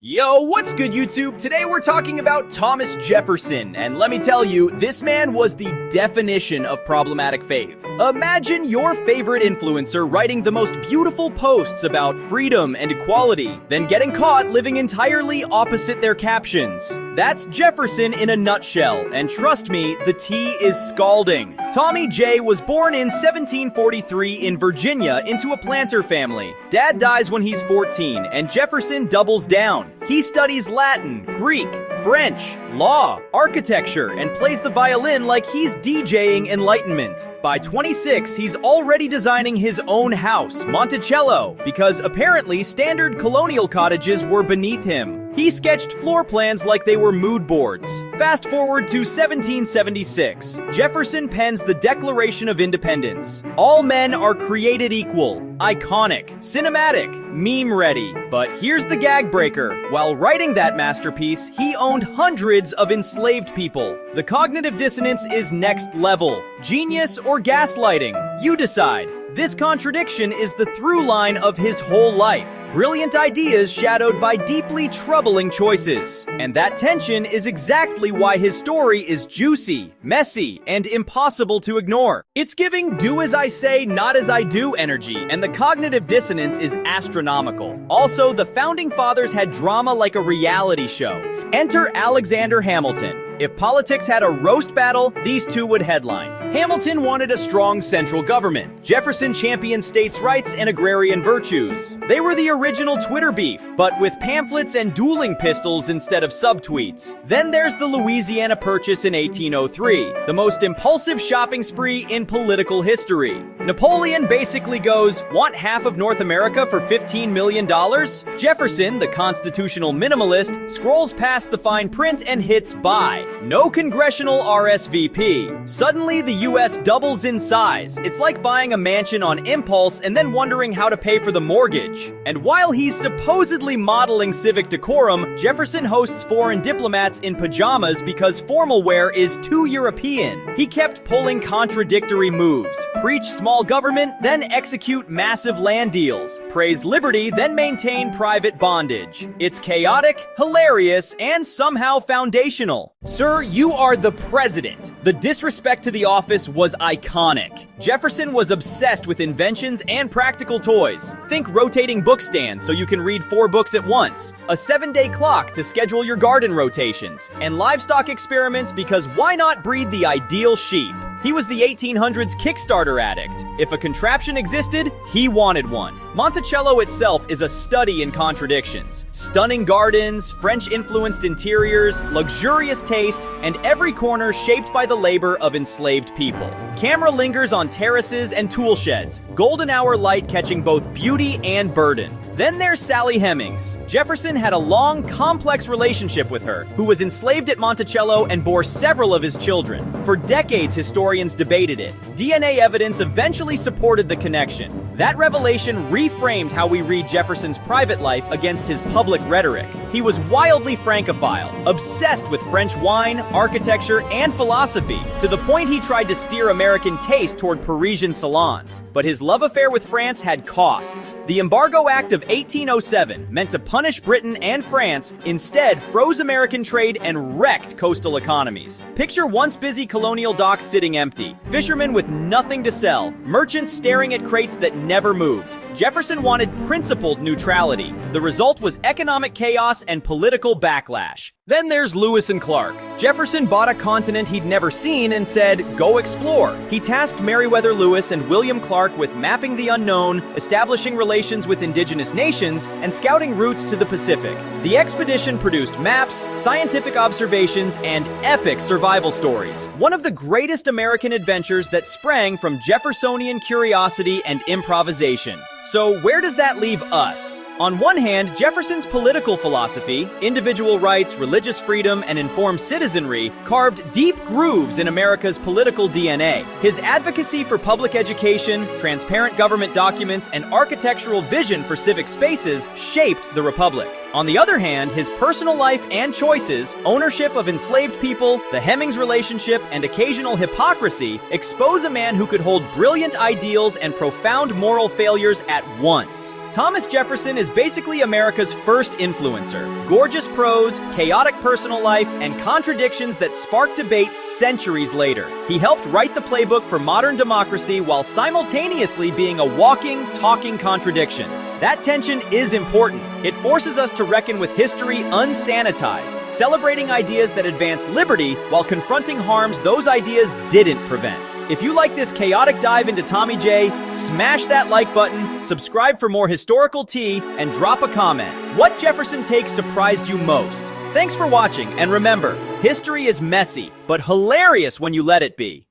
Yo, what's good YouTube? Today we're talking about Thomas Jefferson, and let me tell you, this man was the definition of problematic fave. Imagine your favorite influencer writing the most beautiful posts about freedom and equality, then getting caught living entirely opposite their captions. That's Jefferson in a nutshell, and trust me, the tea is scalding. Tommy J was born in 1743 in Virginia into a planter family. Dad dies when he's 14, and Jefferson doubles down. He studies Latin, Greek, French, law, architecture, and plays the violin like he's DJing Enlightenment. By 26, he's already designing his own house, Monticello, because apparently standard colonial cottages were beneath him. He sketched floor plans like they were mood boards. Fast forward to 1776. Jefferson pens the Declaration of Independence. All men are created equal. Iconic, cinematic, meme-ready. But here's the gag breaker. While writing that masterpiece, he owned hundreds of enslaved people. The cognitive dissonance is next level. Genius or gaslighting? You decide. This contradiction is the through line of his whole life. Brilliant ideas shadowed by deeply troubling choices. And that tension is exactly why his story is juicy, messy, and impossible to ignore. It's giving do as I say, not as I do energy, and the cognitive dissonance is astronomical. Also, the Founding Fathers had drama like a reality show. Enter Alexander Hamilton. If politics had a roast battle, these two would headline. Hamilton wanted a strong central government. Jefferson championed states' rights and agrarian virtues. They were the original Twitter beef, but with pamphlets and dueling pistols instead of subtweets. Then there's the Louisiana Purchase in 1803, the most impulsive shopping spree in political history. Napoleon basically goes, want half of North America for $15 million? Jefferson, the constitutional minimalist, scrolls past the fine print and hits buy. No congressional RSVP. Suddenly, the US doubles in size. It's like buying a mansion on impulse and then wondering how to pay for the mortgage. And while he's supposedly modeling civic decorum, Jefferson hosts foreign diplomats in pajamas because formal wear is too European. He kept pulling contradictory moves. Preach small government, then execute massive land deals. Praise liberty, then maintain private bondage. It's chaotic, hilarious, and somehow foundational. Sir, you are the president. The disrespect to the office was iconic. Jefferson was obsessed with inventions and practical toys. Think rotating book stands so you can read 4 books at once, a 7-day clock to schedule your garden rotations, and livestock experiments because why not breed the ideal sheep? He was the 1800s Kickstarter addict. If a contraption existed, he wanted one. Monticello itself is a study in contradictions. Stunning gardens, French-influenced interiors, luxurious taste, and every corner shaped by the labor of enslaved people. Camera lingers on terraces and tool sheds, golden hour light catching both beauty and burden. Then there's Sally Hemings. Jefferson had a long, complex relationship with her, who was enslaved at Monticello and bore several of his children. For decades, historians debated it. DNA evidence eventually supported the connection. That revelation reframed how we read Jefferson's private life against his public rhetoric. He was wildly francophile, obsessed with French wine, architecture, and philosophy, to the point he tried to steer American taste toward Parisian salons. But his love affair with France had costs. The Embargo Act of 1807, meant to punish Britain and France, instead froze American trade and wrecked coastal economies. Picture once busy colonial docks sitting empty, fishermen with nothing to sell, merchants staring at crates that never moved. Jefferson wanted principled neutrality. The result was economic chaos and political backlash. Then there's Lewis and Clark. Jefferson bought a continent he'd never seen and said, go explore. He tasked Meriwether Lewis and William Clark with mapping the unknown, establishing relations with indigenous nations, and scouting routes to the Pacific. The expedition produced maps, scientific observations, and epic survival stories. One of the greatest American adventures that sprang from Jeffersonian curiosity and improvisation. So where does that leave us? On one hand, Jefferson's political philosophy, individual rights, religious freedom, and informed citizenry, carved deep grooves in America's political DNA. His advocacy for public education, transparent government documents, and architectural vision for civic spaces shaped the Republic. On the other hand, his personal life and choices, ownership of enslaved people, the Hemmings relationship, and occasional hypocrisy expose a man who could hold brilliant ideals and profound moral failures at once. Thomas Jefferson is basically America's first influencer. Gorgeous prose, chaotic personal life, and contradictions that spark debate centuries later. He helped write the playbook for modern democracy while simultaneously being a walking, talking contradiction. That tension is important. It forces us to reckon with history unsanitized, celebrating ideas that advance liberty while confronting harms those ideas didn't prevent. If you like this chaotic dive into Tommy J, smash that like button, subscribe for more historical tea, and drop a comment. What Jefferson take surprised you most? Thanks for watching, and remember, history is messy, but hilarious when you let it be.